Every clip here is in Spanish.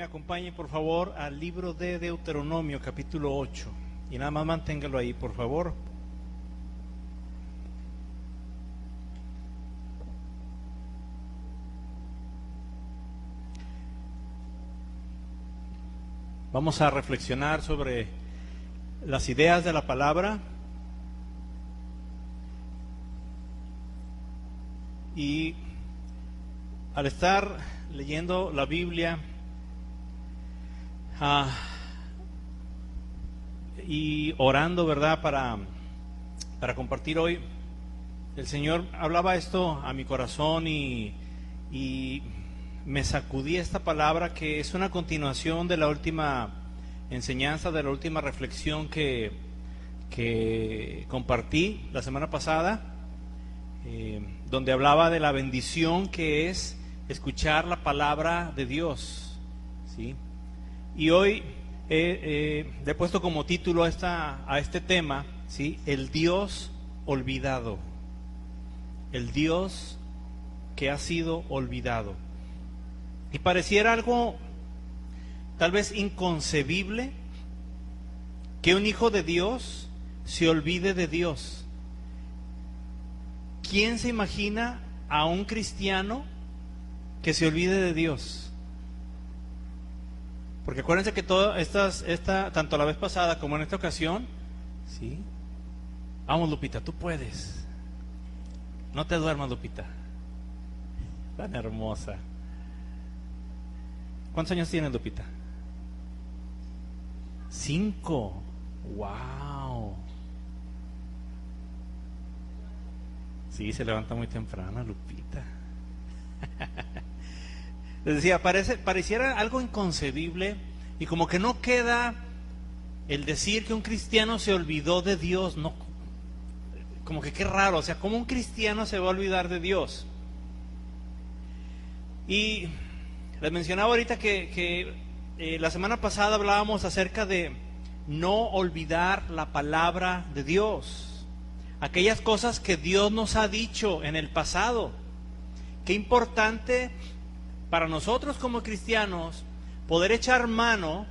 acompañe por favor al libro de Deuteronomio, capítulo 8. Y nada más manténgalo ahí, por favor. Vamos a reflexionar sobre las ideas de la palabra y al estar leyendo la Biblia y orando, ¿verdad?, para compartir hoy, el Señor hablaba esto a mi corazón y me sacudí esta palabra que es una continuación de la última enseñanza, de la última reflexión que compartí la semana pasada, donde hablaba de la bendición que es escuchar la palabra de Dios, ¿sí? Y hoy le he puesto como título a este tema, ¿sí?, el Dios olvidado, el Dios que ha sido olvidado. Y pareciera algo tal vez inconcebible que un hijo de Dios se olvide de Dios. ¿Quién se imagina a un cristiano que se olvide de Dios? Porque acuérdense que tanto la vez pasada como en esta ocasión, ¿sí? Vamos, Lupita, tú puedes. No te duermas, Lupita. Tan hermosa. ¿Cuántos años tienes, Lupita? 5. ¡Wow! Sí, se levanta muy temprano, Lupita. Les decía, pareciera algo inconcebible y como que no queda el decir que un cristiano se olvidó de Dios. No, como que qué raro, o sea, ¿cómo un cristiano se va a olvidar de Dios? Y les mencionaba ahorita que la semana pasada hablábamos acerca de no olvidar la palabra de Dios, aquellas cosas que Dios nos ha dicho en el pasado. Qué importante para nosotros como cristianos poder echar mano,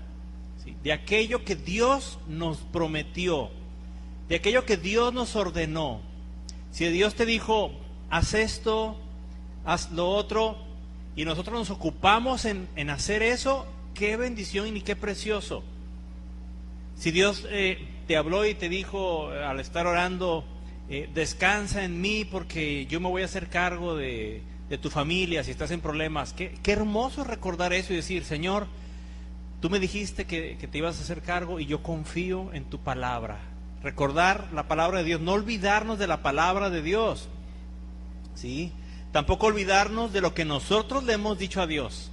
¿sí?, de aquello que Dios nos prometió, de aquello que Dios nos ordenó. Si Dios te dijo, haz esto, haz lo otro, y nosotros nos ocupamos en hacer eso, qué bendición y qué precioso. Si Dios te habló y te dijo al estar orando, descansa en mí porque yo me voy a hacer cargo de tu familia si estás en problemas, qué hermoso recordar eso y decir, Señor, tú me dijiste que te ibas a hacer cargo y yo confío en tu palabra. Recordar la palabra de Dios, no olvidarnos de la palabra de Dios, ¿sí? Tampoco olvidarnos de lo que nosotros le hemos dicho a Dios.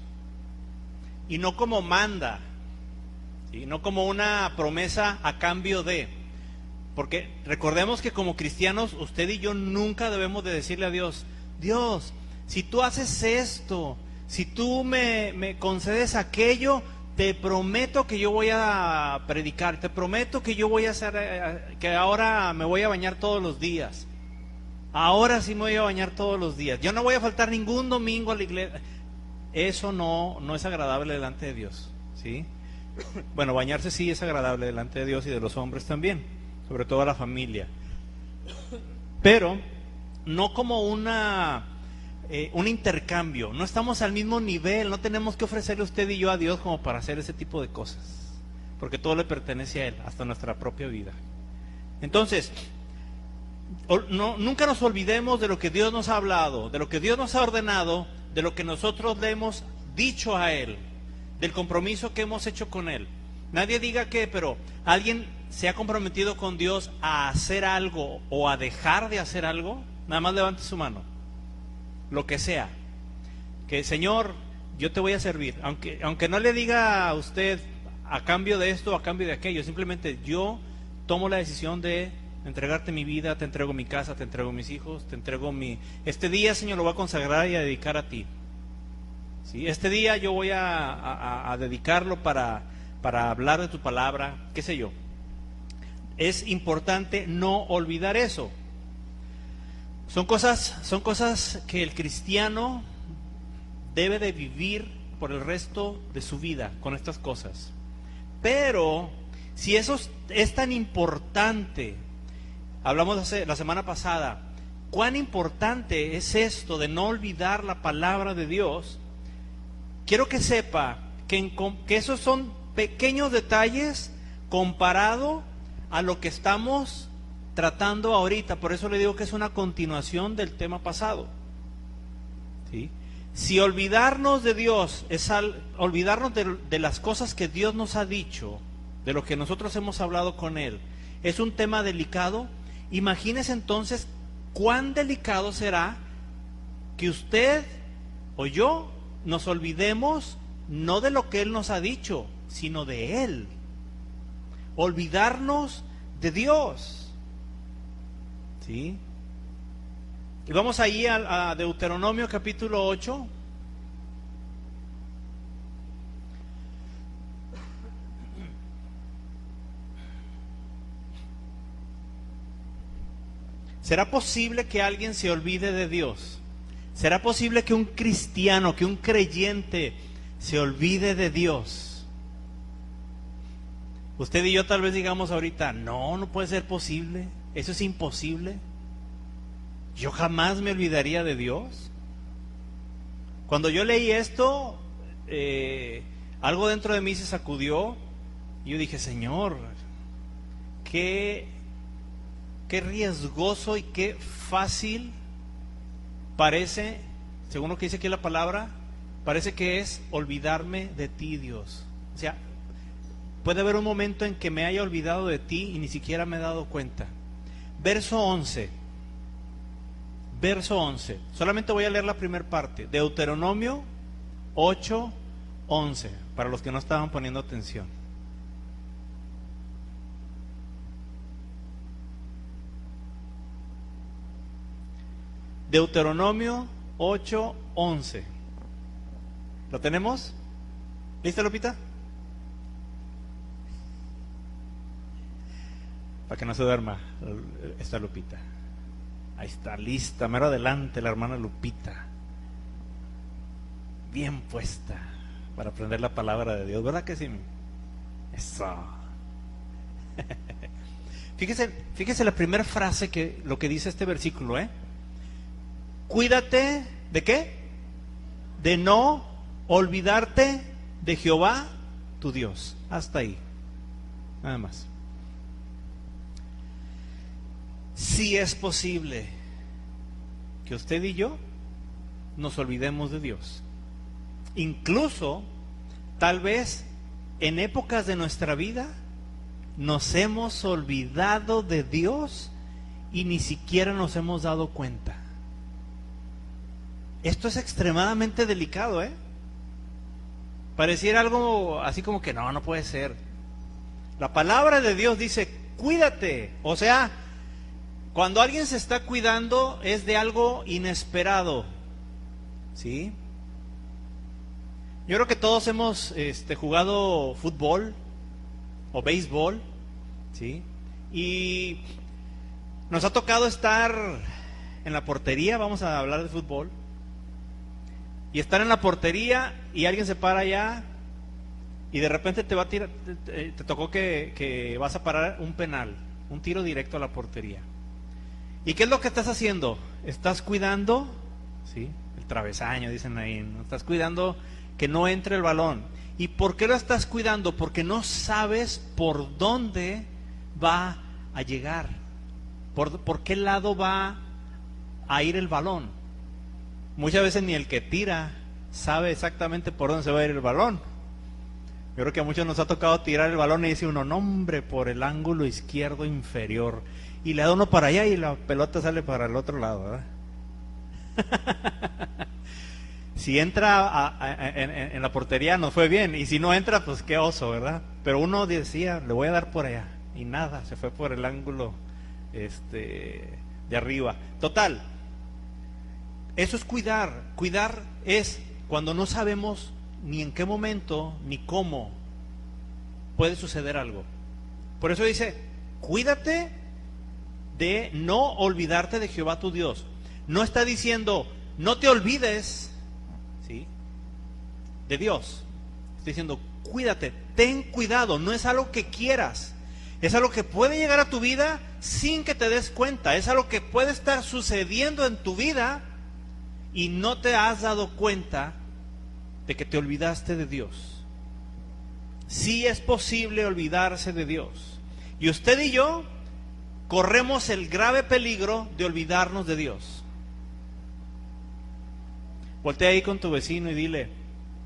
Y no como manda, ¿sí?, no como una promesa a cambio de. Porque recordemos que como cristianos, usted y yo nunca debemos de decirle a Dios, Dios, si tú haces esto, si tú me concedes aquello, te prometo que yo voy a predicar, te prometo que yo voy a hacer, que ahora me voy a bañar todos los días. Ahora sí me voy a bañar todos los días. Yo no voy a faltar ningún domingo a la iglesia. Eso no es agradable delante de Dios, ¿sí? Bueno, bañarse sí es agradable delante de Dios y de los hombres también, sobre todo a la familia. Pero no como un intercambio. No estamos al mismo nivel. No tenemos que ofrecerle usted y yo a Dios como para hacer ese tipo de cosas, porque todo le pertenece a Él, hasta nuestra propia vida. Entonces, nunca nos olvidemos de lo que Dios nos ha hablado, de lo que Dios nos ha ordenado, de lo que nosotros le hemos dicho a Él, del compromiso que hemos hecho con Él. Nadie diga que, pero alguien se ha comprometido con Dios a hacer algo o a dejar de hacer algo. Nada más levante su mano, lo que sea, que Señor, yo te voy a servir, aunque no le diga a usted a cambio de esto o a cambio de aquello, simplemente yo tomo la decisión de entregarte mi vida, te entrego mi casa, te entrego mis hijos, te entrego este día, Señor, lo voy a consagrar y a dedicar a ti, ¿sí? Este día yo voy a dedicarlo para hablar de tu palabra, qué sé yo. Es importante no olvidar eso. Son cosas que el cristiano debe de vivir por el resto de su vida con estas cosas. Pero si eso es tan importante, hablamos la semana pasada, cuán importante es esto de no olvidar la palabra de Dios. Quiero que sepa que esos son pequeños detalles comparado a lo que estamos tratando ahorita. Por eso le digo que es una continuación del tema pasado, ¿sí? Si olvidarnos de Dios es olvidarnos de las cosas que Dios nos ha dicho, de lo que nosotros hemos hablado con Él, es un tema delicado. Imagínese entonces cuán delicado será que usted o yo nos olvidemos no de lo que Él nos ha dicho, sino de Él. Olvidarnos de Dios, ¿sí? Y vamos ahí a Deuteronomio capítulo 8. ¿Será posible que alguien se olvide de Dios? ¿Será posible que un cristiano, que un creyente se olvide de Dios? Usted y yo tal vez digamos ahorita, no puede ser posible, eso es imposible. Yo jamás me olvidaría de Dios. Cuando yo leí esto, algo dentro de mí se sacudió y yo dije, Señor, qué riesgoso y qué fácil parece, según lo que dice aquí la palabra, parece que es olvidarme de ti, Dios. O sea, puede haber un momento en que me haya olvidado de ti y ni siquiera me he dado cuenta. Verso 11. Solamente voy a leer la primera parte. Deuteronomio 8:11, para los que no estaban poniendo atención. Deuteronomio 8:11. ¿Lo tenemos? ¿Lista, Lupita? Para que no se duerma esta Lupita. Ahí está, lista, mero adelante la hermana Lupita. Bien puesta para aprender la palabra de Dios, ¿verdad que sí? Eso. Fíjese la primera frase, lo que dice este versículo, Cuídate, ¿de qué? De no olvidarte de Jehová, tu Dios. Hasta ahí. Nada más. Si es posible que usted y yo nos olvidemos de Dios. Incluso, tal vez, en épocas de nuestra vida, nos hemos olvidado de Dios y ni siquiera nos hemos dado cuenta. Esto es extremadamente delicado, Pareciera algo así como que no puede ser. La palabra de Dios dice, cuídate. O sea, cuando alguien se está cuidando es de algo inesperado, ¿sí? Yo creo que todos hemos jugado fútbol o béisbol, ¿sí? Y nos ha tocado estar en la portería, vamos a hablar de fútbol, y estar en la portería y alguien se para allá y de repente te va a tirar, te tocó que vas a parar un penal, un tiro directo a la portería. ¿Y qué es lo que estás haciendo? Estás cuidando, ¿sí? El travesaño, dicen ahí, ¿no? Estás cuidando que no entre el balón. ¿Y por qué lo estás cuidando? Porque no sabes por dónde va a llegar, por qué lado va a ir el balón. Muchas veces ni el que tira sabe exactamente por dónde se va a ir el balón. Yo creo que a muchos nos ha tocado tirar el balón y dice uno, no hombre, por el ángulo izquierdo inferior. Y le da uno para allá y la pelota sale para el otro lado, ¿verdad? Si entra en la portería nos fue bien, y si no entra, pues qué oso, ¿verdad? Pero uno decía, le voy a dar por allá, y nada, se fue por el ángulo de arriba. Total, eso es cuidar. Cuidar es cuando no sabemos ni en qué momento ni cómo puede suceder algo. Por eso dice, cuídate de no olvidarte de Jehová tu Dios. No está diciendo, no te olvides, ¿sí? de Dios. Estoy diciendo, cuídate, ten cuidado, no es algo que quieras, es algo que puede llegar a tu vida sin que te des cuenta, es algo que puede estar sucediendo en tu vida y no te has dado cuenta de que te olvidaste de Dios. Sí es posible olvidarse de Dios. Y usted y yo corremos el grave peligro de olvidarnos de Dios. Voltea ahí con tu vecino y dile,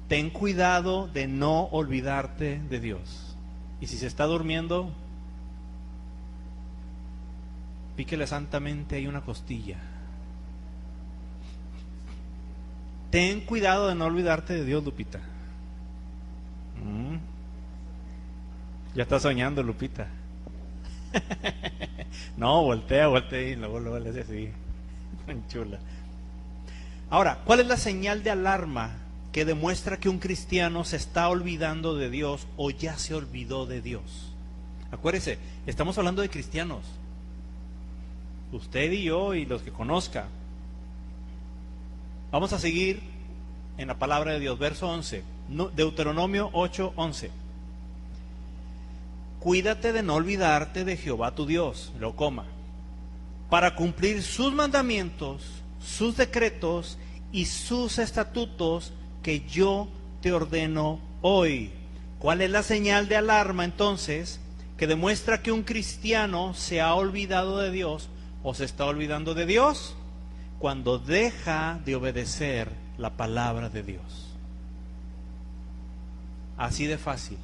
ten cuidado de no olvidarte de Dios. Y si se está durmiendo, píquele santamente ahí una costilla. Ten cuidado de no olvidarte de Dios, Lupita. Ya está soñando, Lupita. No, voltea y luego le hace así. Tan chula. Ahora, ¿cuál es la señal de alarma que demuestra que un cristiano se está olvidando de Dios o ya se olvidó de Dios? Acuérdese, estamos hablando de cristianos. Usted y yo y los que conozca. Vamos a seguir en la palabra de Dios, verso 11, Deuteronomio 8:11. Cuídate de no olvidarte de Jehová tu Dios, lo coma, para cumplir sus mandamientos, sus decretos y sus estatutos que yo te ordeno hoy. ¿Cuál es la señal de alarma entonces que demuestra que un cristiano se ha olvidado de Dios o se está olvidando de Dios? Cuando deja de obedecer la palabra de Dios. Así de fácil.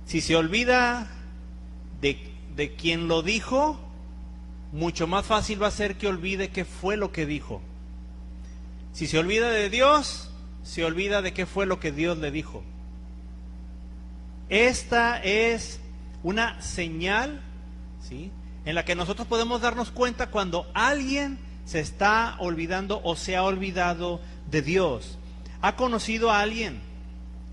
Si se olvida de quien lo dijo, mucho más fácil va a ser que olvide qué fue lo que dijo. Si se olvida de Dios, se olvida de qué fue lo que Dios le dijo. Esta es una señal, ¿sí?, en la que nosotros podemos darnos cuenta cuando alguien se está olvidando o se ha olvidado de Dios. ¿Ha conocido a alguien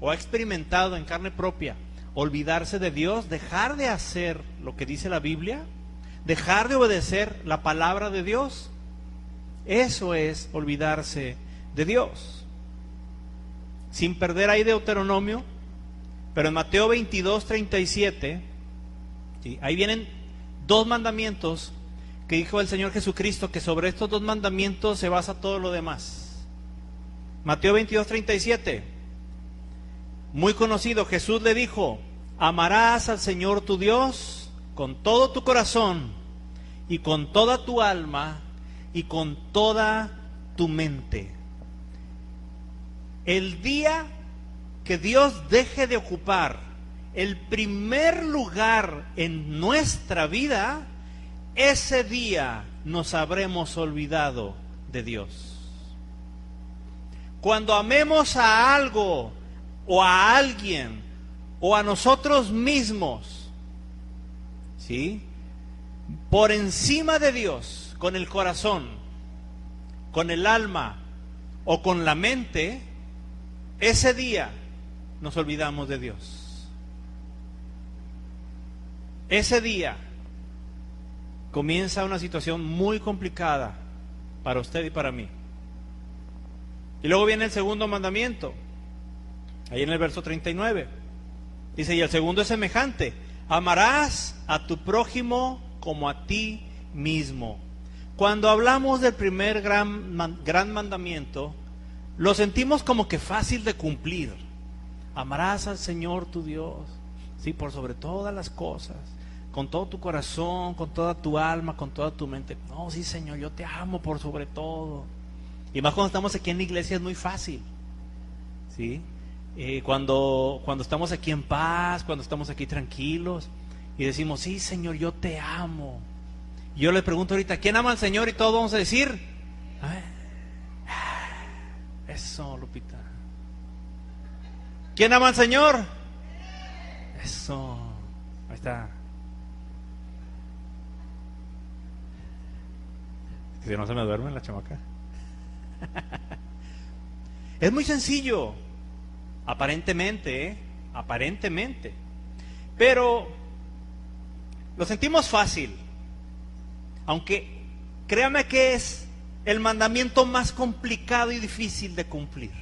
o ha experimentado en carne propia olvidarse de Dios, dejar de hacer lo que dice la Biblia, dejar de obedecer la palabra de Dios? Eso es olvidarse de Dios. Sin perder ahí Deuteronomio, pero en Mateo 22:37, ¿sí?, ahí vienen dos mandamientos que dijo el Señor Jesucristo, que sobre estos dos mandamientos se basa todo lo demás. Mateo 22:37, muy conocido. Jesús le dijo, amarás al Señor tu Dios con todo tu corazón y con toda tu alma y con toda tu mente. El día que Dios deje de ocupar el primer lugar en nuestra vida, ese día nos habremos olvidado de Dios. Cuando amemos a algo o a alguien o a nosotros mismos, ¿sí?, por encima de Dios, con el corazón, con el alma o con la mente, ese día nos olvidamos de Dios. Ese día comienza una situación muy complicada para usted y para mí. Y luego viene el segundo mandamiento, ahí en el verso 39. Dice, y el segundo es semejante: amarás a tu prójimo como a ti mismo. Cuando hablamos del primer gran mandamiento, lo sentimos como que fácil de cumplir. Amarás al Señor tu Dios, sí, por sobre todas las cosas, con todo tu corazón, con toda tu alma, con toda tu mente. No, sí, Señor, yo te amo por sobre todo. Y más cuando estamos aquí en la iglesia es muy fácil, ¿sí? Cuando estamos aquí en paz, cuando estamos aquí tranquilos y decimos, sí, Señor, yo te amo. Y yo le pregunto ahorita, ¿quién ama al Señor? Y todos vamos a decir, eso, Lupita. ¿Quién ama al Señor? Eso, ahí está. Si no se me duerme la chamaca. Es muy sencillo, aparentemente, aparentemente, pero lo sentimos fácil, aunque créame que es el mandamiento más complicado y difícil de cumplir.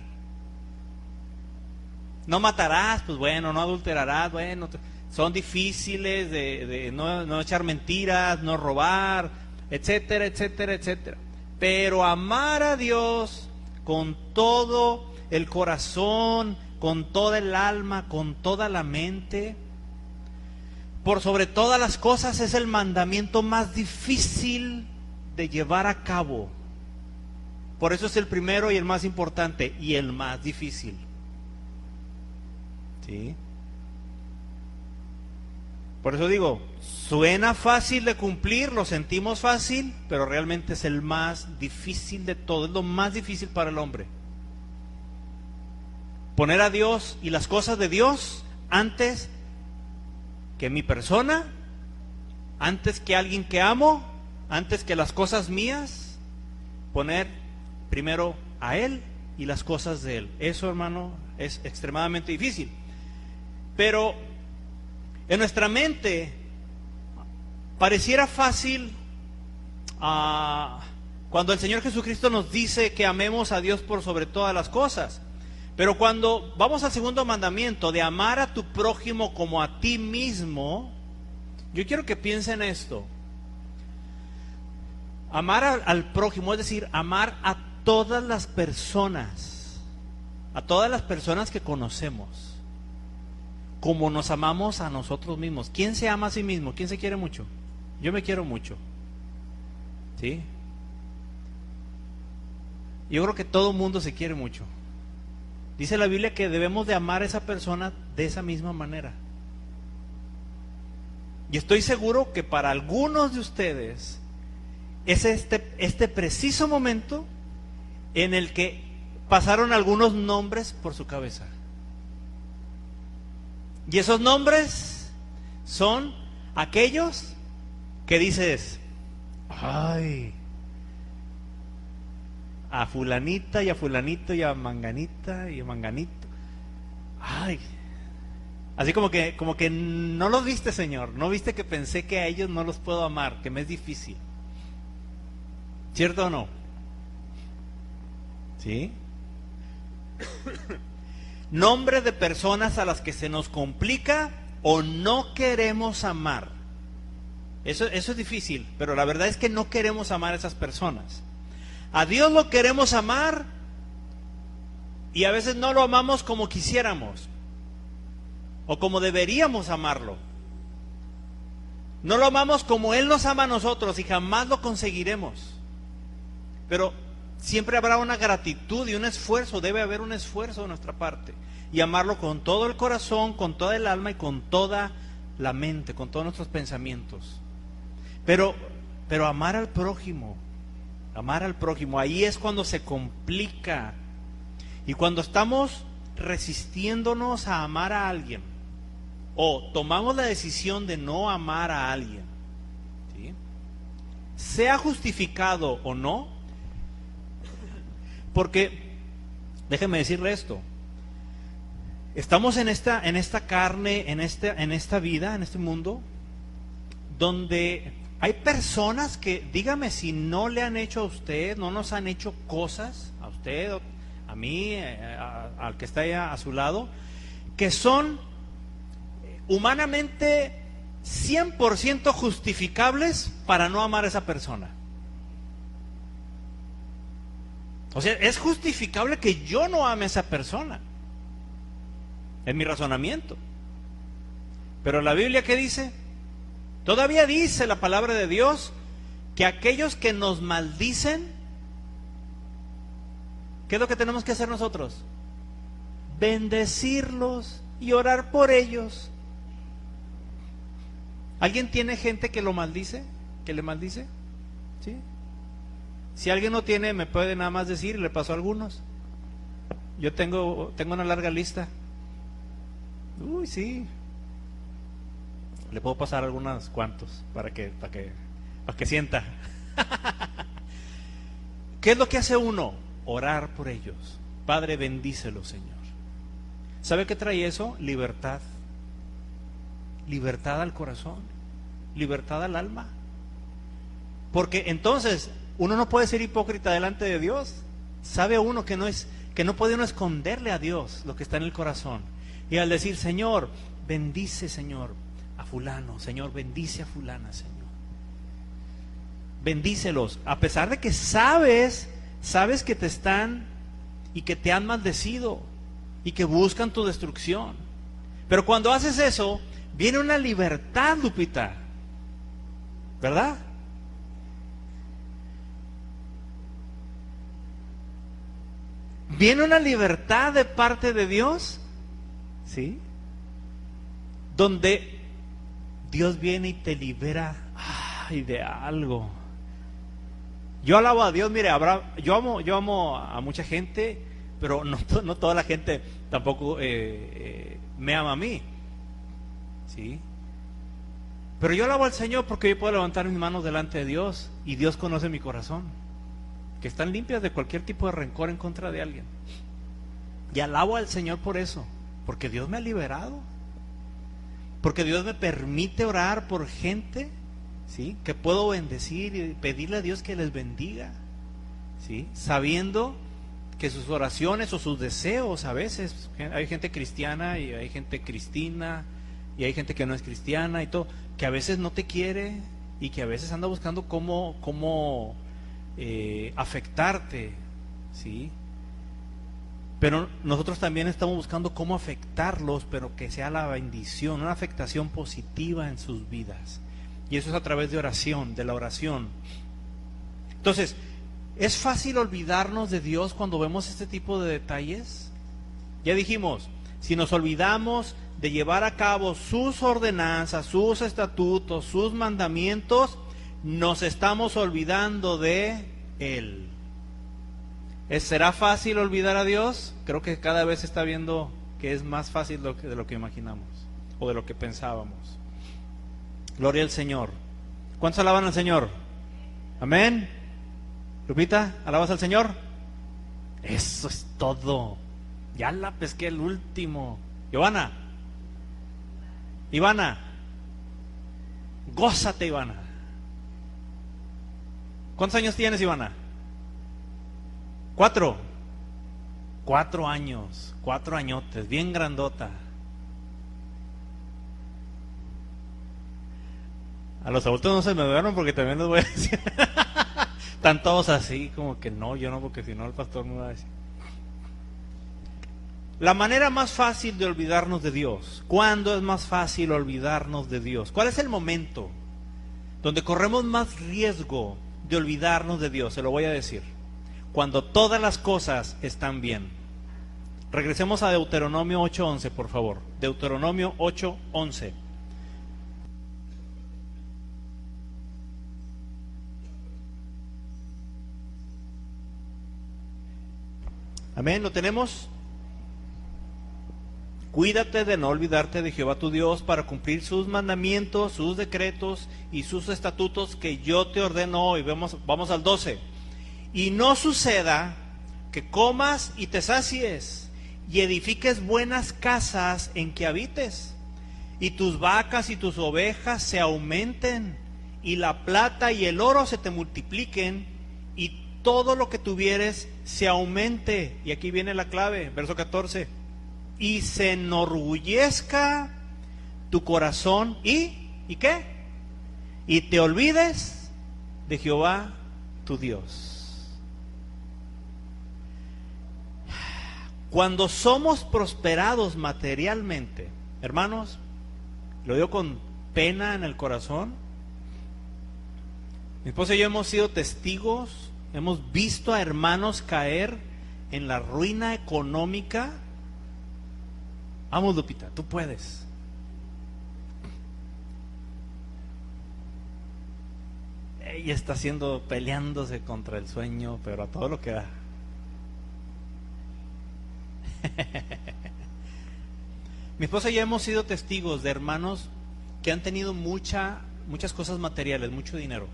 No matarás, pues bueno, no adulterarás, bueno, son difíciles de no echar mentiras, no robar, etcétera, etcétera, etcétera. Pero amar a Dios con todo el corazón, con toda el alma, con toda la mente, por sobre todas las cosas, es el mandamiento más difícil de llevar a cabo. Por eso es el primero y el más importante y el más difícil. ¿Sí? Por eso digo, suena fácil de cumplir, lo sentimos fácil, pero realmente es el más difícil de todo, es lo más difícil para el hombre. Poner a Dios y las cosas de Dios antes que mi persona, antes que alguien que amo, antes que las cosas mías, poner primero a Él y las cosas de Él. Eso, hermano, es extremadamente difícil. Pero en nuestra mente pareciera fácil cuando el Señor Jesucristo nos dice que amemos a Dios por sobre todas las cosas. Pero cuando vamos al segundo mandamiento de amar a tu prójimo como a ti mismo, yo quiero que piensen esto. Amar al prójimo, es decir, amar a todas las personas que conocemos, como nos amamos a nosotros mismos. ¿Quién se ama a sí mismo? ¿Quién se quiere mucho? Yo me quiero mucho. ¿Sí? Yo creo que todo mundo se quiere mucho. Dice la Biblia que debemos de amar a esa persona de esa misma manera. Y estoy seguro que para algunos de ustedes es este preciso momento en el que pasaron algunos nombres por su cabeza. Y esos nombres son aquellos que dices, ay, a fulanita y a fulanito y a manganita y a manganito. Ay, así como que no los viste, Señor, no viste que pensé que a ellos no los puedo amar, que me es difícil. ¿Cierto o no? ¿Sí? Nombres de personas a las que se nos complica o no queremos amar. Eso es difícil, pero la verdad es que no queremos amar a esas personas. A Dios lo queremos amar y a veces no lo amamos como quisiéramos o como deberíamos amarlo. No lo amamos como Él nos ama a nosotros y jamás lo conseguiremos. Pero siempre habrá una gratitud y un esfuerzo, debe haber un esfuerzo de nuestra parte. Y amarlo con todo el corazón, con toda el alma y con toda la mente, con todos nuestros pensamientos. Pero amar al prójimo, ahí es cuando se complica. Y cuando estamos resistiéndonos a amar a alguien, o tomamos la decisión de no amar a alguien, ¿sí? Sea justificado o no, porque, déjenme decirle esto, estamos en esta carne, en esta vida, en este mundo, donde hay personas que, dígame si no le han hecho a usted, no nos han hecho cosas, a usted, a mí, al que está allá a su lado, que son humanamente 100% justificables para no amar a esa persona. O sea, es justificable que yo no ame a esa persona. Es mi razonamiento. Pero la Biblia, ¿qué dice? Todavía dice la palabra de Dios que aquellos que nos maldicen, ¿qué es lo que tenemos que hacer nosotros? Bendecirlos y orar por ellos. ¿Alguien tiene gente que lo maldice? ¿Que le maldice? ¿Sí? Si alguien no tiene, me puede nada más decir, le pasó a algunos. Yo tengo una larga lista. Uy, sí. Le puedo pasar algunos cuantos para que sienta. ¿Qué es lo que hace uno? Orar por ellos. Padre, bendícelos, Señor. ¿Sabe qué trae eso? Libertad. Libertad al corazón, libertad al alma. Porque entonces uno no puede ser hipócrita delante de Dios. Sabe uno que no puede uno esconderle a Dios lo que está en el corazón. Y al decir, Señor, bendice, Señor, a fulano, Señor, bendice a fulana, Señor. Bendícelos, a pesar de que sabes que te están y que te han maldecido y que buscan tu destrucción. Pero cuando haces eso, viene una libertad, Lupita, ¿verdad? Viene una libertad de parte de Dios, ¿sí? Donde Dios viene y te libera, de algo. Yo alabo a Dios, mire, yo amo a mucha gente, pero no toda la gente tampoco me ama a mí, ¿sí? Pero yo alabo al Señor porque yo puedo levantar mis manos delante de Dios y Dios conoce mi corazón, que están limpias de cualquier tipo de rencor en contra de alguien. Y alabo al Señor por eso, porque Dios me ha liberado, porque Dios me permite orar por gente, ¿sí?, que puedo bendecir y pedirle a Dios que les bendiga, ¿sí?, sabiendo que sus oraciones o sus deseos, a veces hay gente cristiana y hay gente cristina y hay gente que no es cristiana y todo, que a veces no te quiere y que a veces anda buscando cómo afectarte, ¿sí? Pero nosotros también estamos buscando cómo afectarlos, pero que sea la bendición, una afectación positiva en sus vidas. Y eso es a través de oración, de la oración. Entonces, ¿es fácil olvidarnos de Dios cuando vemos este tipo de detalles? Ya dijimos, si nos olvidamos de llevar a cabo sus ordenanzas, sus estatutos, sus mandamientos, nos estamos olvidando de Él. ¿Será fácil olvidar a Dios? Creo que cada vez se está viendo que es más fácil de lo que imaginamos o de lo que pensábamos. Gloria al Señor. ¿Cuántos alaban al Señor? Amén. Lupita, ¿alabas al Señor? Eso es todo. Ya la pesqué el último. Ivana, gózate, Ivana. ¿Cuántos años tienes, Ivana? 4 años, 4 añotes, bien grandota. A los adultos no se me duermen porque también les voy a decir. Están todos así, como que no, yo no, porque si no el pastor me va a decir. La manera más fácil de olvidarnos de Dios. ¿Cuándo es más fácil olvidarnos de Dios? ¿Cuál es el momento donde corremos más riesgo de olvidarnos de Dios? Se lo voy a decir. Cuando todas las cosas están bien. Regresemos a Deuteronomio 8:11, por favor. Deuteronomio 8:11. Amén, ¿lo tenemos? Cuídate de no olvidarte de Jehová tu Dios para cumplir sus mandamientos, sus decretos y sus estatutos que yo te ordeno hoy. Vamos al 12. Y no suceda que comas y te sacies y edifiques buenas casas en que habites, y tus vacas y tus ovejas se aumenten, y la plata y el oro se te multipliquen, y todo lo que tuvieres se aumente. Y aquí viene la clave, verso 14. Y se enorgullezca tu corazón ¿y qué? Y te olvides de Jehová tu Dios. Cuando somos prosperados materialmente, hermanos, lo digo con pena en el corazón, mi esposa y yo hemos sido testigos, hemos visto a hermanos caer en la ruina económica. Vamos, Lupita, tú puedes. Ella está peleándose contra el sueño, pero a todo lo que da. Mi esposa y yo hemos sido testigos de hermanos que han tenido muchas cosas materiales, mucho dinero,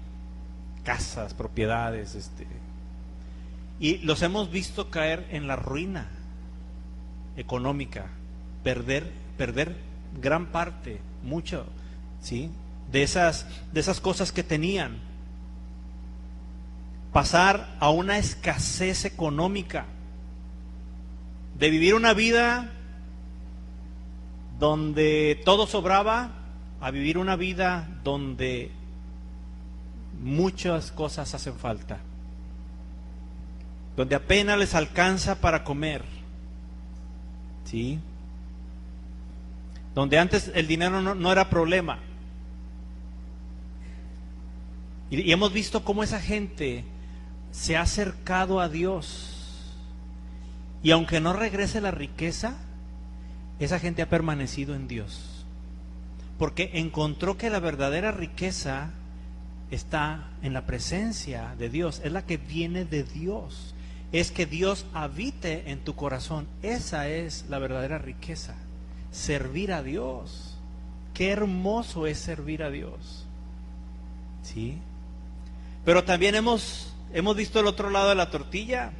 casas, propiedades, y los hemos visto caer en la ruina económica, perder gran parte, mucho, ¿sí?, de esas cosas que tenían, pasar a una escasez económica, de vivir una vida donde todo sobraba, a vivir una vida donde muchas cosas hacen falta, donde apenas les alcanza para comer, ¿sí? Donde antes el dinero no era problema. Y hemos visto cómo esa gente se ha acercado a Dios. Y aunque no regrese la riqueza, esa gente ha permanecido en Dios. Porque encontró que la verdadera riqueza está en la presencia de Dios. Es la que viene de Dios. Es que Dios habite en tu corazón. Esa es la verdadera riqueza. Servir a Dios. Qué hermoso es servir a Dios. ¿Sí? Pero también hemos visto el otro lado de la tortilla,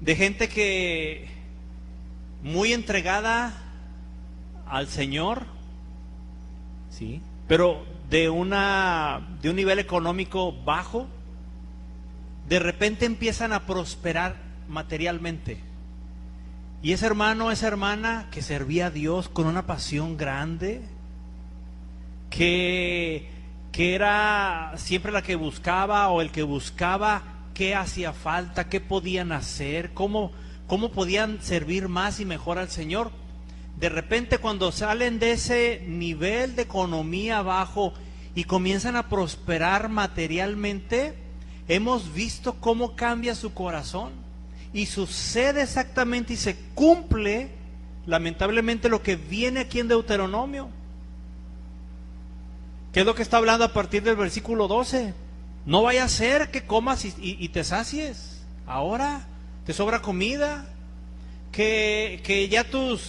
de gente que muy entregada al Señor, ¿sí? Pero de un nivel económico bajo, de repente empiezan a prosperar materialmente. Y ese hermano, esa hermana que servía a Dios con una pasión grande, que era siempre la que buscaba o el que buscaba qué hacía falta, qué podían hacer, cómo podían servir más y mejor al Señor. De repente, cuando salen de ese nivel de economía bajo y comienzan a prosperar materialmente, hemos visto cómo cambia su corazón y sucede exactamente y se cumple lamentablemente lo que viene aquí en Deuteronomio. ¿Qué es lo que está hablando a partir del versículo 12? No vaya a ser que comas y te sacies. Ahora te sobra comida. Que ya tu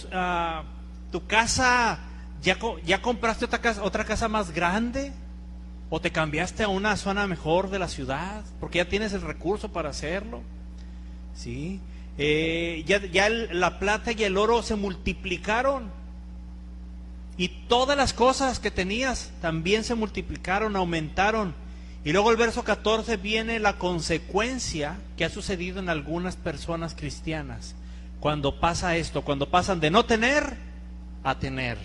casa, ya compraste otra casa más grande. O te cambiaste a una zona mejor de la ciudad, porque ya tienes el recurso para hacerlo. ¿Sí? Ya la plata y el oro se multiplicaron. Y todas las cosas que tenías también se multiplicaron, aumentaron. Y luego el verso 14 viene la consecuencia que ha sucedido en algunas personas cristianas. Cuando pasa esto, cuando pasan de no tener a tener,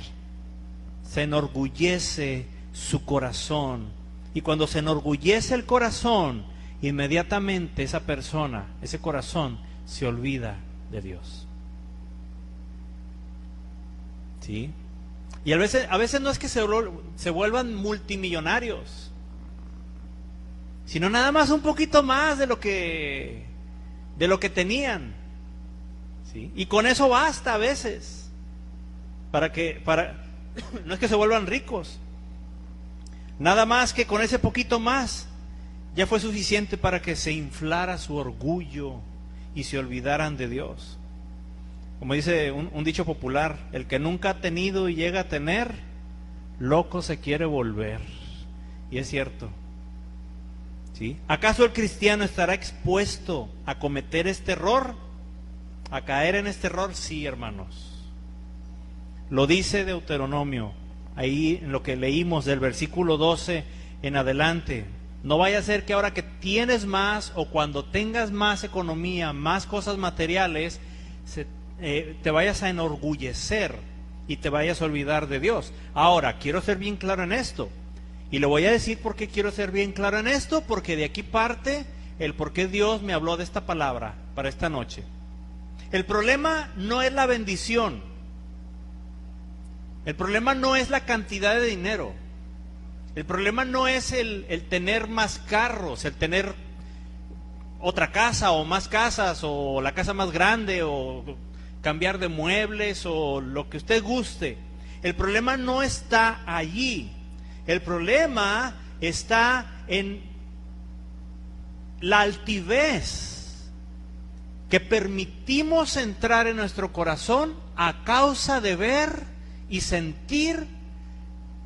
se enorgullece su corazón. Y cuando se enorgullece el corazón, inmediatamente esa persona, ese corazón, se olvida de Dios. ¿Sí? Y a veces no es que se vuelvan multimillonarios, sino nada más un poquito más de lo que tenían. ¿Sí? Y con eso basta a veces. No es que se vuelvan ricos. Nada más que con ese poquito más ya fue suficiente para que se inflara su orgullo y se olvidaran de Dios. Como dice un dicho popular, el que nunca ha tenido y llega a tener, loco se quiere volver. Y es cierto. ¿Sí? ¿Acaso el cristiano estará expuesto a cometer este error? ¿A caer en este error? Sí, hermanos. Lo dice Deuteronomio, ahí en lo que leímos del versículo 12 en adelante. No vaya a ser que ahora que tienes más o cuando tengas más economía, más cosas materiales, te vayas a enorgullecer y te vayas a olvidar de Dios. Ahora, quiero ser bien claro en esto. Y le voy a decir por qué quiero ser bien claro en esto, porque de aquí parte el por qué Dios me habló de esta palabra para esta noche. El problema no es la bendición. El problema no es la cantidad de dinero. El problema no es el tener más carros, el tener otra casa o más casas o la casa más grande o cambiar de muebles o lo que usted guste. El problema no está allí. El problema está en la altivez que permitimos entrar en nuestro corazón a causa de ver y sentir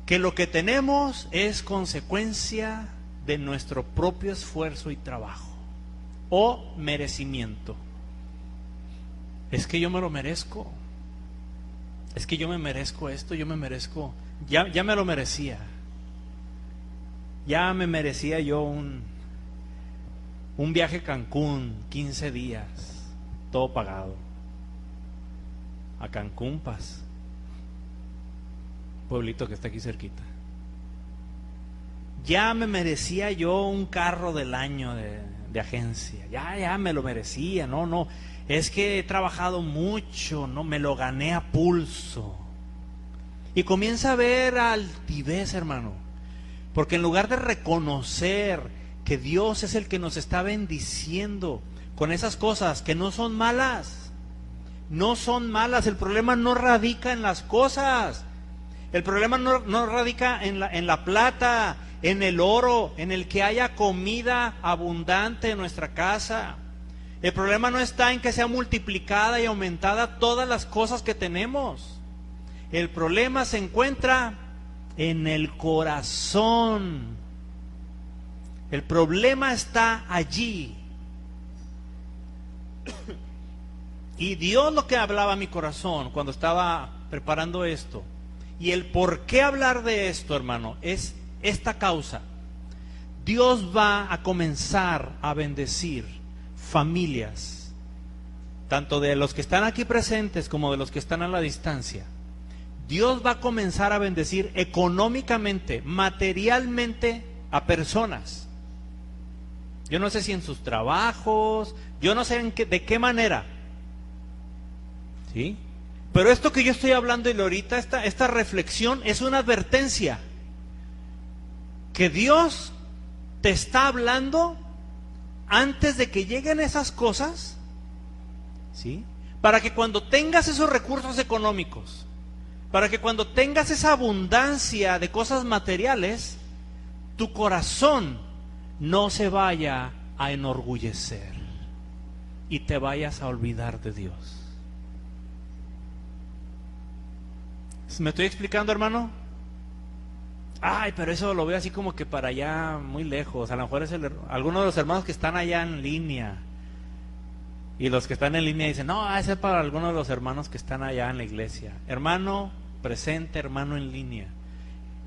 que lo que tenemos es consecuencia de nuestro propio esfuerzo y trabajo o merecimiento. Es que yo me lo merezco. Es que yo me merezco esto, yo me merezco. Ya me lo merecía. Ya me merecía yo un viaje a Cancún, 15 días, todo pagado. a Cancún, Paz, pueblito que está aquí cerquita. Ya me merecía yo un carro del año de agencia, ya me lo merecía, no, es que he trabajado mucho, no, me lo gané a pulso. Y comienza a ver altivez, hermano, porque en lugar de reconocer que Dios es el que nos está bendiciendo con esas cosas que no son malas, el problema no radica en las cosas, el problema no radica en la plata, en el oro, en el que haya comida abundante en nuestra casa. El problema no está en que sea multiplicada y aumentada todas las cosas que tenemos. El problema se encuentra en el corazón. El problema está allí. Y Dios lo que hablaba a mi corazón cuando estaba preparando esto, y el por qué hablar de esto, hermano, es esta causa. Dios va a comenzar a bendecir familias, tanto de los que están aquí presentes como de los que están a la distancia. Dios va a comenzar a bendecir económicamente, materialmente a personas. Yo no sé si en sus trabajos, yo no sé de qué manera, ¿sí? Pero esto que yo estoy hablando y ahorita, esta reflexión es una advertencia que Dios te está hablando antes de que lleguen esas cosas, ¿sí? Para que cuando tengas esos recursos económicos, para que cuando tengas esa abundancia de cosas materiales, tu corazón no se vaya a enorgullecer y te vayas a olvidar de Dios. ¿Me estoy explicando, hermano? Ay, pero eso lo veo así como que para allá, muy lejos. A lo mejor es algunos de los hermanos que están allá en línea. Y los que están en línea dicen, no, ese es para algunos de los hermanos que están allá en la iglesia. Hermano presente, hermano en línea.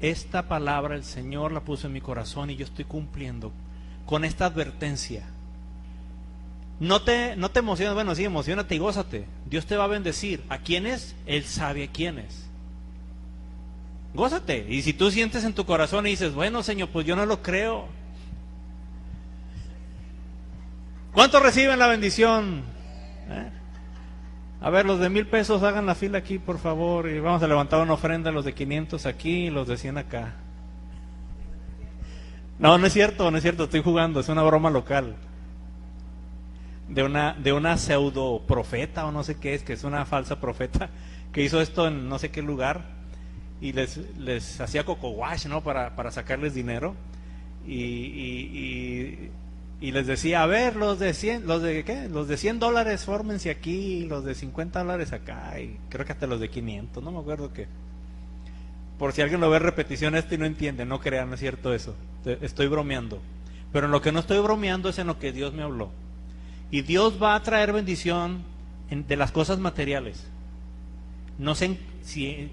Esta palabra el Señor la puso en mi corazón y yo estoy cumpliendo con esta advertencia. No te emociones, bueno, sí, emocionate y gózate. Dios te va a bendecir. ¿A quiénes? Él sabe a quiénes. Gózate. Y si tú sientes en tu corazón y dices, bueno, Señor, pues yo no lo creo. ¿Cuántos reciben la bendición? A ver, los de 1,000 pesos hagan la fila aquí, por favor. Y vamos a levantar una ofrenda, los de 500 aquí y los de 100 acá. No es cierto, estoy jugando, es una broma local. De una pseudo profeta o no sé qué es, que es una falsa profeta, que hizo esto en no sé qué lugar. Y les hacía coco wash, ¿no? Para sacarles dinero. Y les decía, a ver, los de $100 fórmense aquí, los de $50 acá, y creo que hasta los de 500, no me acuerdo qué. Por si alguien lo ve en repetición esto y no entiende, no crean, no es cierto eso. Estoy bromeando. Pero en lo que no estoy bromeando es en lo que Dios me habló. Y Dios va a traer bendición de las cosas materiales. No sé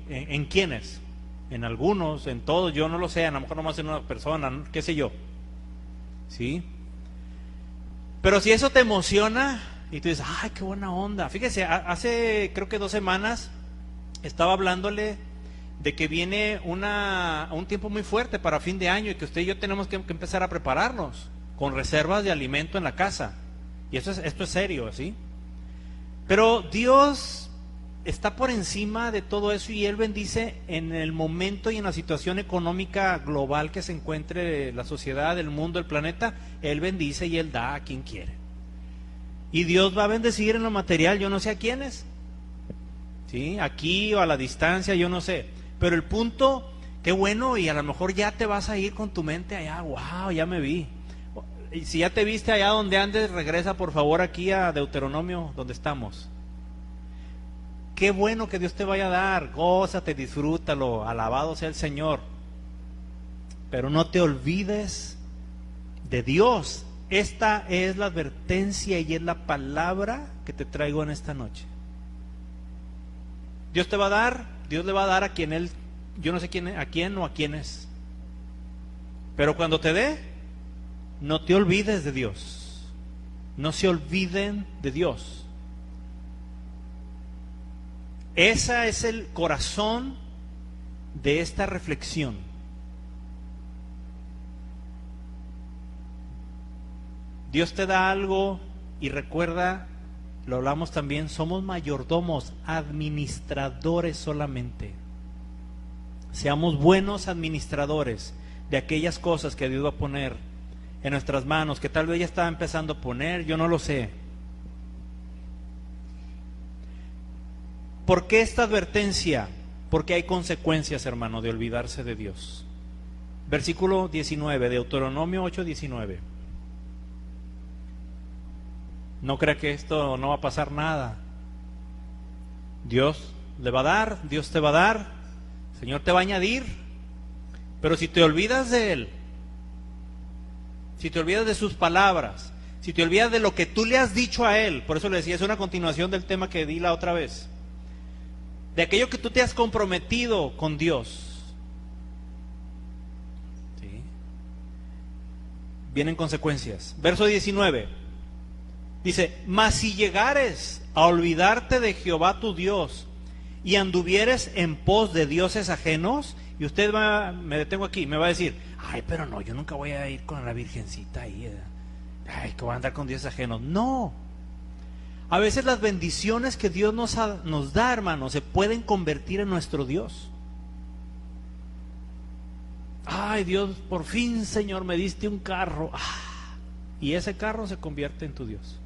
en quiénes, en algunos, en todos, yo no lo sé, a lo mejor nomás en una persona, qué sé yo. ¿Sí? Pero si eso te emociona y tú dices, ay, qué buena onda. Fíjese, hace creo que 2 semanas estaba hablándole de que viene un tiempo muy fuerte para fin de año y que usted y yo tenemos que empezar a prepararnos con reservas de alimento en la casa. Y esto es serio, ¿sí? Pero Dios está por encima de todo eso y Él bendice en el momento y en la situación económica global que se encuentre la sociedad, el mundo, el planeta. Él bendice y Él da a quien quiere. Y Dios va a bendecir en lo material, yo no sé a quiénes, ¿sí? Aquí o a la distancia, yo no sé. Pero el punto, qué bueno, y a lo mejor ya te vas a ir con tu mente allá, wow, ya me vi. Y si ya te viste allá donde andes, regresa por favor aquí a Deuteronomio, donde estamos. Qué bueno que Dios te vaya a dar, gózate, disfrútalo, alabado sea el Señor. Pero no te olvides de Dios. Esta es la advertencia y es la palabra que te traigo en esta noche. Dios te va a dar, Dios le va a dar a quien Él, yo no sé a quién o a quiénes. Pero cuando te dé, no te olvides de Dios. No se olviden de Dios. Ese es el corazón de esta reflexión. Dios te da algo y recuerda, lo hablamos también, somos mayordomos, administradores solamente. Seamos buenos administradores de aquellas cosas que Dios va a poner en nuestras manos, que tal vez ya estaba empezando a poner, yo no lo sé. ¿Por qué esta advertencia? Porque hay consecuencias, hermano, de olvidarse de Dios. Versículo 19, Deuteronomio 8:19. No crea que esto no va a pasar nada. Dios le va a dar, Dios te va a dar, el Señor te va a añadir. Pero si te olvidas de Él, si te olvidas de sus palabras, si te olvidas de lo que tú le has dicho a Él, por eso le decía, es una continuación del tema que di la otra vez, de aquello que tú te has comprometido con Dios, ¿sí? Vienen consecuencias. Verso 19 dice: mas si llegares a olvidarte de Jehová tu Dios y anduvieres en pos de dioses ajenos, y usted me detengo aquí, me va a decir: ay, pero no, yo nunca voy a ir con la virgencita ahí, ay, que voy a andar con dioses ajenos. No, a veces las bendiciones que Dios nos da, hermano, se pueden convertir en nuestro Dios. Ay, Dios, por fin, Señor, me diste un carro, y ese carro se convierte en tu Dios.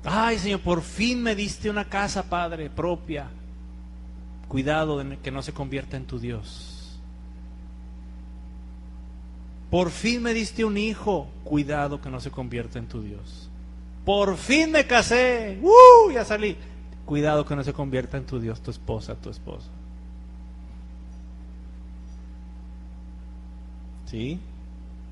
Ay, Señor, por fin me diste una casa, Padre, propia. Cuidado de que no se convierta en tu Dios. Por fin me diste un hijo. Cuidado que no se convierta en tu Dios. Por fin me casé. Ya salí. Cuidado que no se convierta en tu Dios, tu esposa, tu esposo. ¿Sí?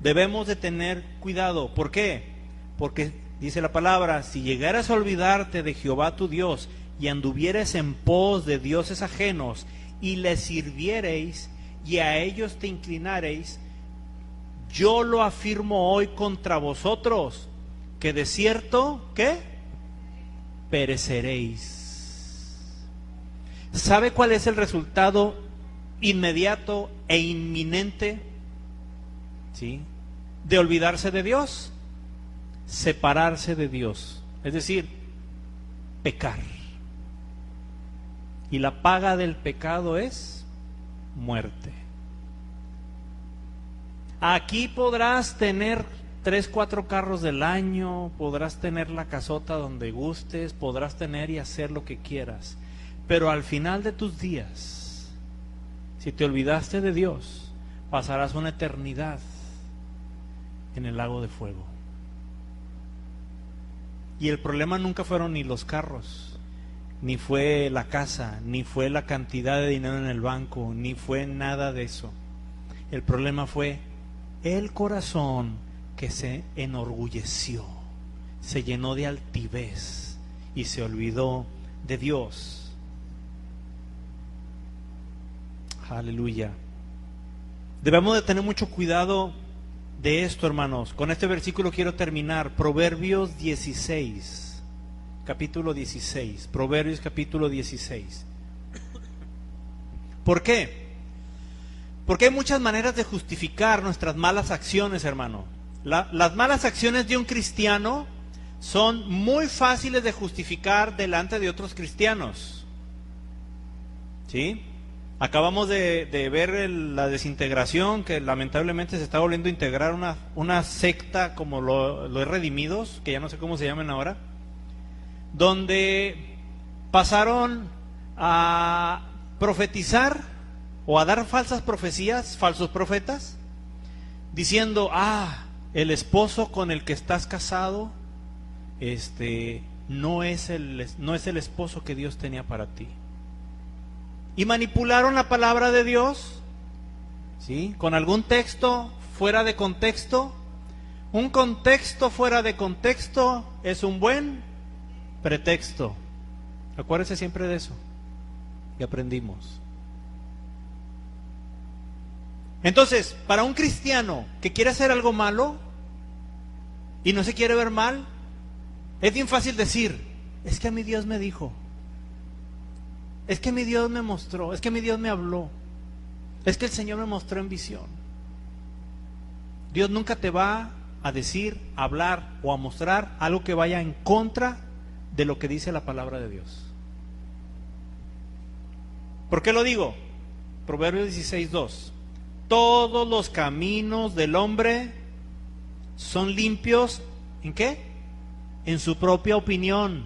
Debemos de tener cuidado. ¿Por qué? Porque dice la palabra: si llegaras a olvidarte de Jehová tu Dios y anduvieres en pos de dioses ajenos y les sirviereis y a ellos te inclinareis, yo lo afirmo hoy contra vosotros, que de cierto, ¿qué? Pereceréis. ¿Sabe cuál es el resultado inmediato e inminente, ¿sí?, de olvidarse de Dios? Separarse de Dios, es decir, pecar. Y la paga del pecado es muerte. Aquí podrás tener 3, 4 carros del año, podrás tener la casota donde gustes, podrás tener y hacer lo que quieras, pero al final de tus días, si te olvidaste de Dios, pasarás una eternidad en el lago de fuego. Y el problema nunca fueron ni los carros, ni fue la casa, ni fue la cantidad de dinero en el banco, ni fue nada de eso. El problema fue el corazón que se enorgulleció, se llenó de altivez y se olvidó de Dios. Aleluya. Debemos de tener mucho cuidado de esto, hermanos. Con este versículo quiero terminar. Proverbios 16, capítulo 16. Proverbios capítulo 16. ¿Por qué? Porque hay muchas maneras de justificar nuestras malas acciones, hermano. Las malas acciones de un cristiano son muy fáciles de justificar delante de otros cristianos. ¿Sí? Acabamos de ver la desintegración, que lamentablemente se está volviendo a integrar una secta como los Redimidos, que ya no sé cómo se llaman ahora, donde pasaron a profetizar o a dar falsas profecías, falsos profetas, diciendo: el esposo con el que estás casado no es el esposo que Dios tenía para ti. Y manipularon la palabra de Dios, ¿sí?, con algún texto fuera de contexto. Un contexto fuera de contexto es un buen pretexto. Acuérdese siempre de eso. Y aprendimos. Entonces, para un cristiano que quiere hacer algo malo y no se quiere ver mal, es bien fácil decir: es que a mí Dios me dijo, es que mi Dios me mostró, es que mi Dios me habló, es que el Señor me mostró en visión. Dios nunca te va a decir, a hablar o a mostrar algo que vaya en contra de lo que dice la palabra de Dios. ¿Por qué lo digo? Proverbios 16:2. Todos los caminos del hombre son limpios, ¿en qué? En su propia opinión.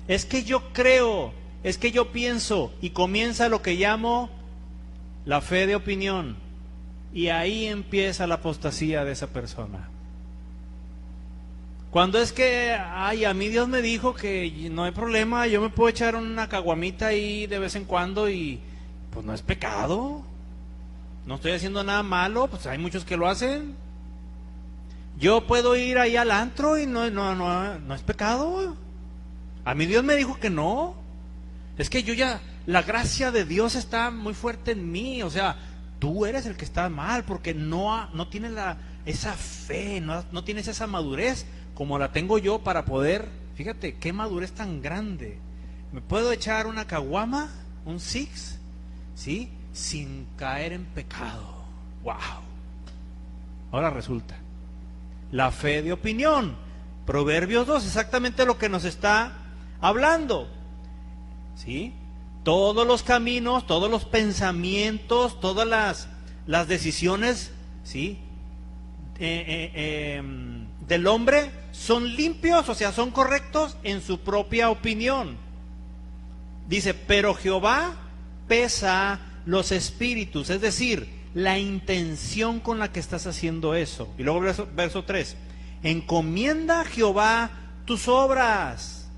Es que yo creo, es que yo pienso, y comienza lo que llamo la fe de opinión, y ahí empieza la apostasía de esa persona. Cuando es que, ay, a mí Dios me dijo que no hay problema, yo me puedo echar una caguamita ahí de vez en cuando y pues no es pecado, no estoy haciendo nada malo, pues hay muchos que lo hacen. Yo puedo ir ahí al antro y no es pecado. A mí Dios me dijo que no. Es que yo ya, la gracia de Dios está muy fuerte en mí. O sea, tú eres el que está mal porque no tienes esa fe, no tienes esa madurez como la tengo yo para poder, fíjate, qué madurez tan grande. ¿Me puedo echar una caguama, un six? ¿Sí? Sin caer en pecado. ¡Wow! Ahora resulta, la fe de opinión. Proverbios 2, exactamente lo que nos está hablando. ¿Sí? Todos los caminos, todos los pensamientos, todas las decisiones, ¿sí? Del hombre son limpios, o sea, son correctos en su propia opinión. Dice, pero Jehová pesa los espíritus, es decir, la intención con la que estás haciendo eso. Y luego verso 3, encomienda a Jehová tus obras.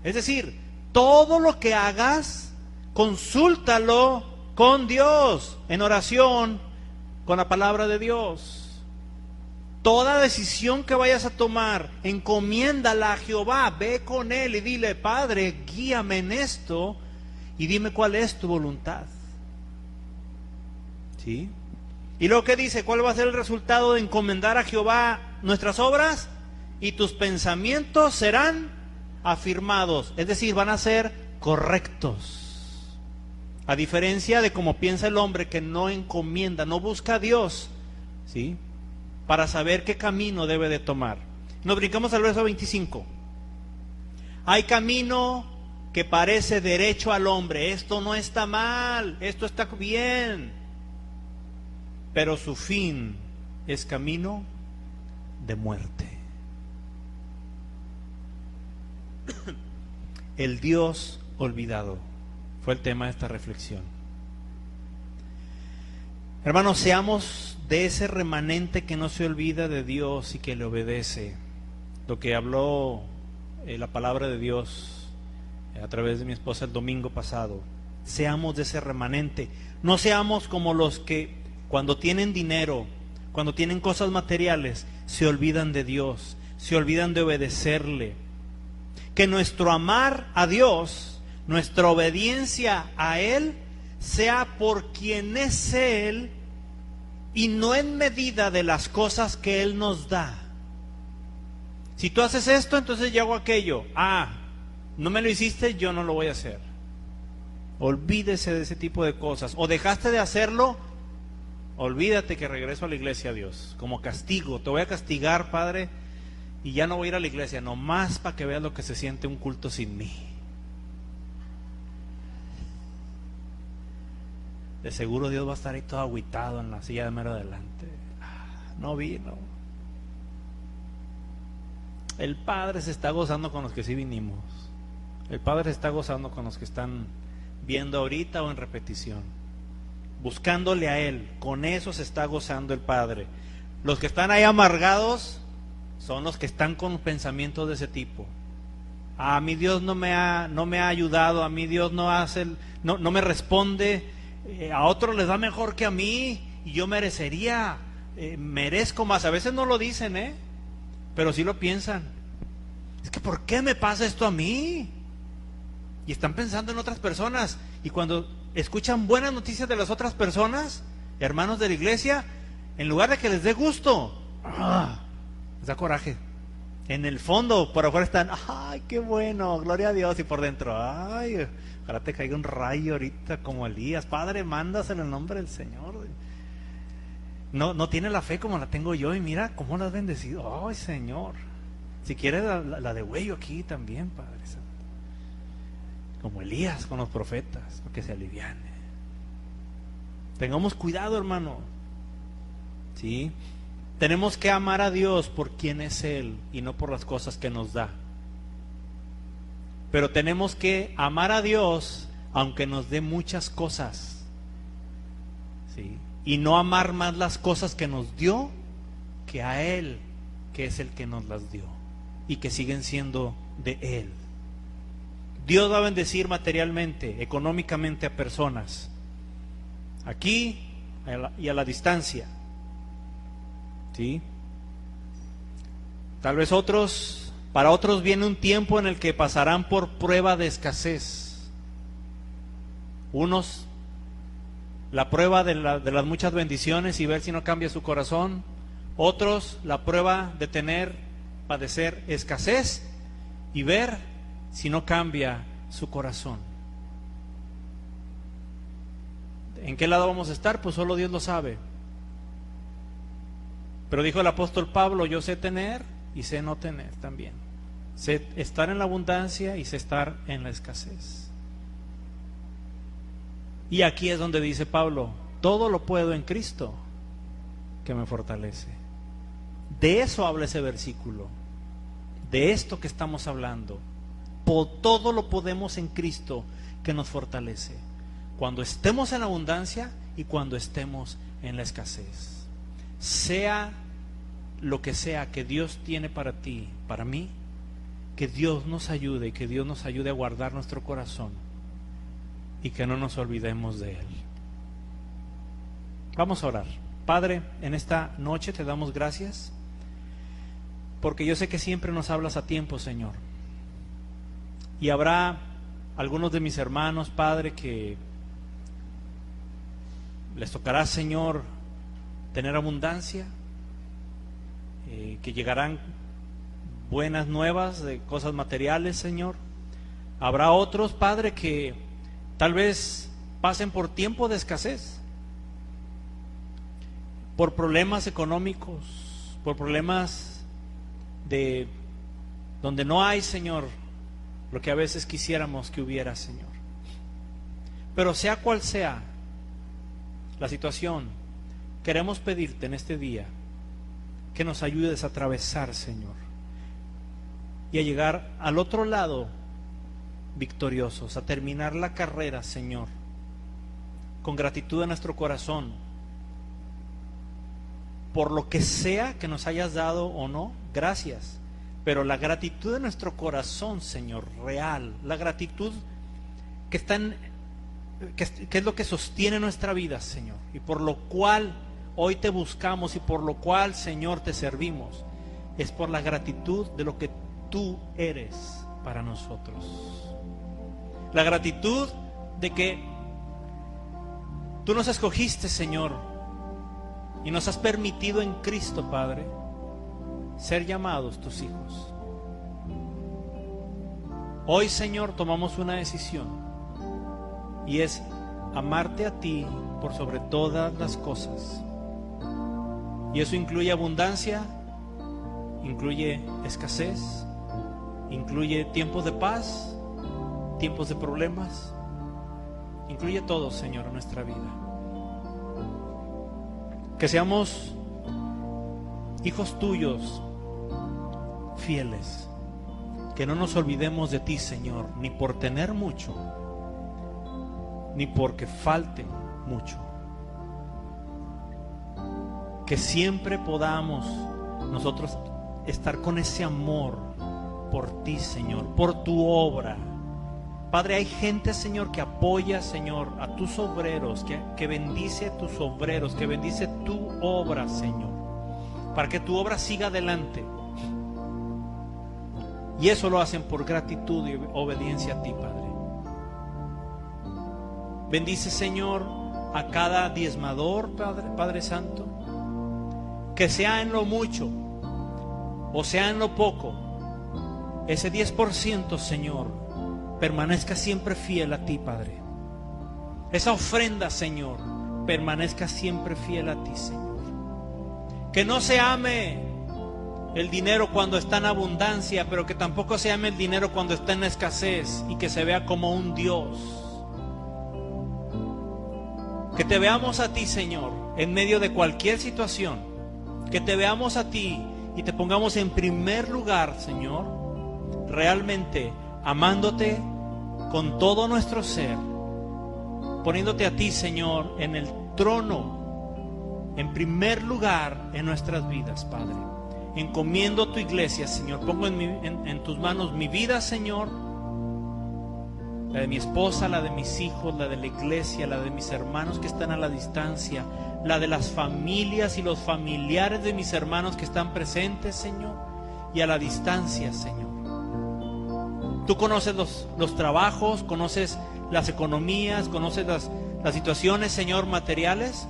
Es decir, todo lo que hagas, consúltalo con Dios, en oración, con la palabra de Dios. Toda decisión que vayas a tomar, encomiéndala a Jehová, ve con Él y dile, Padre, guíame en esto y dime cuál es tu voluntad. ¿Sí? Y luego que dice, ¿cuál va a ser el resultado de encomendar a Jehová nuestras obras? Y tus pensamientos serán afirmados, es decir, van a ser correctos. A diferencia de cómo piensa el hombre que no encomienda, no busca a Dios, ¿sí?, para saber qué camino debe de tomar. Nos brincamos al verso 25. Hay camino que parece derecho al hombre, esto no está mal, esto está bien, pero su fin es camino de muerte. El Dios olvidado fue el tema de esta reflexión. Hermanos, seamos de ese remanente que no se olvida de Dios y que le obedece. Lo que habló la palabra de Dios a través de mi esposa el domingo pasado. Seamos de ese remanente. No seamos como los que cuando tienen dinero, cuando tienen cosas materiales, se olvidan de Dios, se olvidan de obedecerle. Que nuestro amar a Dios, nuestra obediencia a Él, sea por quien es Él y no en medida de las cosas que Él nos da. Si tú haces esto, entonces yo hago aquello. No me lo hiciste, yo no lo voy a hacer. Olvídese de ese tipo de cosas. O dejaste de hacerlo, olvídate que regreso a la iglesia a Dios. Como castigo, te voy a castigar, Padre, y ya no voy a ir a la iglesia, nomás para que veas lo que se siente un culto sin mí. De seguro Dios va a estar ahí todo agüitado en la silla de mero adelante. No vino. El Padre se está gozando con los que sí vinimos. El Padre se está gozando con los que están viendo ahorita o en repetición, buscándole a Él. Con eso se está gozando el Padre. Los que están ahí amargados son los que están con pensamientos de ese tipo. A mí Dios no me ha ayudado, a mí Dios no me responde. A otros les va mejor que a mí y yo merezco más. A veces no lo dicen, pero sí lo piensan. Es que ¿por qué me pasa esto a mí? Y están pensando en otras personas. Y cuando escuchan buenas noticias de las otras personas, hermanos de la iglesia, en lugar de que les dé gusto, les da coraje. En el fondo, por afuera están, ay, qué bueno, gloria a Dios. Y por dentro, ay, ojalá te caiga un rayo ahorita como Elías. Padre, mandas en el nombre del Señor. No tiene la fe como la tengo yo, y mira cómo la has bendecido. Ay, Señor, si quieres la de huello aquí también, Padre Santo, como Elías con los profetas, para que se aliviane. Tengamos cuidado, hermano. ¿Sí? Tenemos que amar a Dios por quien es Él y no por las cosas que nos da. Pero tenemos que amar a Dios aunque nos dé muchas cosas. ¿Sí? Y no amar más las cosas que nos dio que a Él, que es el que nos las dio y que siguen siendo de Él. Dios va a bendecir materialmente, económicamente a personas, aquí y a la distancia. ¿Sí? Tal vez para otros viene un tiempo en el que pasarán por prueba de escasez. Unos la prueba de las muchas bendiciones y ver si no cambia su corazón. Otros la prueba de padecer escasez y ver si no cambia su corazón. ¿En qué lado vamos a estar? Pues solo Dios lo sabe. Pero dijo el apóstol Pablo, yo sé tener y sé no tener también. Sé estar en la abundancia y sé estar en la escasez. Y aquí es donde dice Pablo, todo lo puedo en Cristo que me fortalece. De eso habla ese versículo, de esto que estamos hablando. Todo lo podemos en Cristo que nos fortalece, cuando estemos en la abundancia y cuando estemos en la escasez. Sea lo que sea que Dios tiene para ti, para mí, que Dios nos ayude y que Dios nos ayude a guardar nuestro corazón y que no nos olvidemos de Él. Vamos a orar. Padre, en esta noche te damos gracias porque yo sé que siempre nos hablas a tiempo, Señor. Y habrá algunos de mis hermanos, Padre, que les tocará, Señor, tener abundancia, que llegarán buenas nuevas de cosas materiales, Señor. Habrá otros, Padre, que tal vez pasen por tiempo de escasez, por problemas económicos, por problemas de donde no hay, Señor, lo que a veces quisiéramos que hubiera, Señor. Pero sea cual sea la situación, queremos pedirte en este día que nos ayudes a atravesar, Señor, y a llegar al otro lado victoriosos, a terminar la carrera, Señor, con gratitud en nuestro corazón por lo que sea que nos hayas dado o no, gracias, pero la gratitud de nuestro corazón, Señor, real, la gratitud que es lo que sostiene nuestra vida, Señor, y por lo cual hoy te buscamos y por lo cual, Señor, te servimos, es por la gratitud de lo que tú eres para nosotros. La gratitud de que tú nos escogiste, Señor, y nos has permitido en Cristo, Padre, ser llamados tus hijos. Hoy, Señor, tomamos una decisión y es amarte a ti por sobre todas las cosas. Y eso incluye abundancia, incluye escasez, incluye tiempos de paz, tiempos de problemas, incluye todo, Señor, en nuestra vida. Que seamos hijos tuyos, fieles, que no nos olvidemos de ti, Señor, ni por tener mucho, ni porque falte mucho. Que siempre podamos nosotros estar con ese amor por ti, Señor, por tu obra. Padre, hay gente, Señor, que apoya, Señor, a tus obreros, que bendice a tus obreros, que bendice tu obra, Señor, para que tu obra siga adelante. Y eso lo hacen por gratitud y obediencia a ti, Padre. Bendice, Señor, a cada diezmador, Padre Santo, que sea en lo mucho o sea en lo poco, ese 10%, Señor, permanezca siempre fiel a ti, Padre. Esa ofrenda, Señor, permanezca siempre fiel a ti, Señor. Que no se ame el dinero cuando está en abundancia, pero que tampoco se ame el dinero cuando está en escasez y que se vea como un Dios. Que te veamos a ti, Señor, en medio de cualquier situación. Que te veamos a ti y te pongamos en primer lugar, Señor, realmente amándote con todo nuestro ser, poniéndote a ti, Señor, en el trono, en primer lugar en nuestras vidas, Padre. Encomiendo tu iglesia, Señor. Pongo en tus manos mi vida, Señor, la de mi esposa, la de mis hijos, la de la iglesia, la de mis hermanos que están a la distancia, la de las familias y los familiares de mis hermanos que están presentes, Señor, y a la distancia, Señor. Tú conoces los trabajos, conoces las economías, conoces las situaciones, Señor, materiales,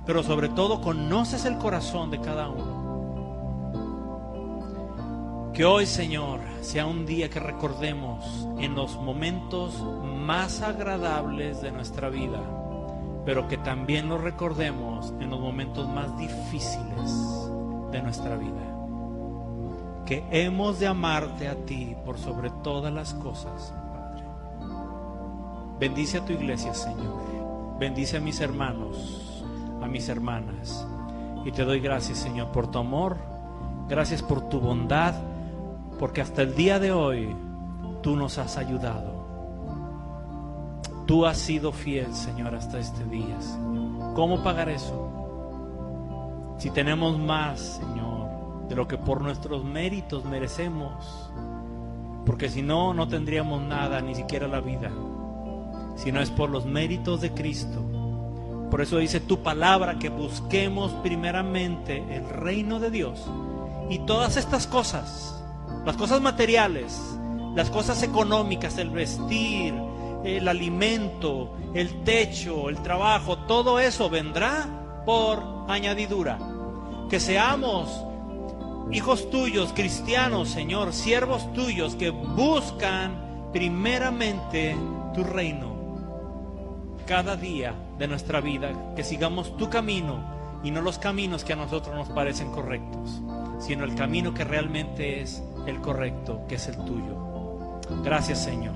pero sobre todo conoces el corazón de cada uno. Que hoy, Señor, sea un día que recordemos en los momentos más agradables de nuestra vida, pero que también lo recordemos en los momentos más difíciles de nuestra vida. Que hemos de amarte a ti por sobre todas las cosas, Padre. Bendice a tu iglesia, Señor. Bendice a mis hermanos, a mis hermanas. Y te doy gracias, Señor, por tu amor. Gracias por tu bondad, porque hasta el día de hoy tú nos has ayudado. Tú has sido fiel, Señor, hasta este día, Señor. ¿Cómo pagar eso? Si tenemos más, Señor, de lo que por nuestros méritos merecemos, porque si no, no tendríamos nada, ni siquiera la vida, si no es por los méritos de Cristo. Por eso dice tu palabra que busquemos primeramente el reino de Dios, y todas estas cosas, las cosas materiales, las cosas económicas, el vestir, el alimento, el techo, el trabajo, todo eso vendrá por añadidura. Que seamos hijos tuyos, cristianos, Señor, siervos tuyos que buscan primeramente tu reino cada día de nuestra vida. Que sigamos tu camino y no los caminos que a nosotros nos parecen correctos, sino el camino que realmente es el correcto, que es el tuyo. Gracias, Señor.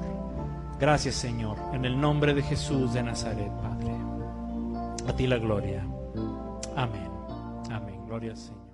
Gracias, Señor. En el nombre de Jesús de Nazaret, Padre. A ti la gloria. Amén. Amén. Gloria al Señor.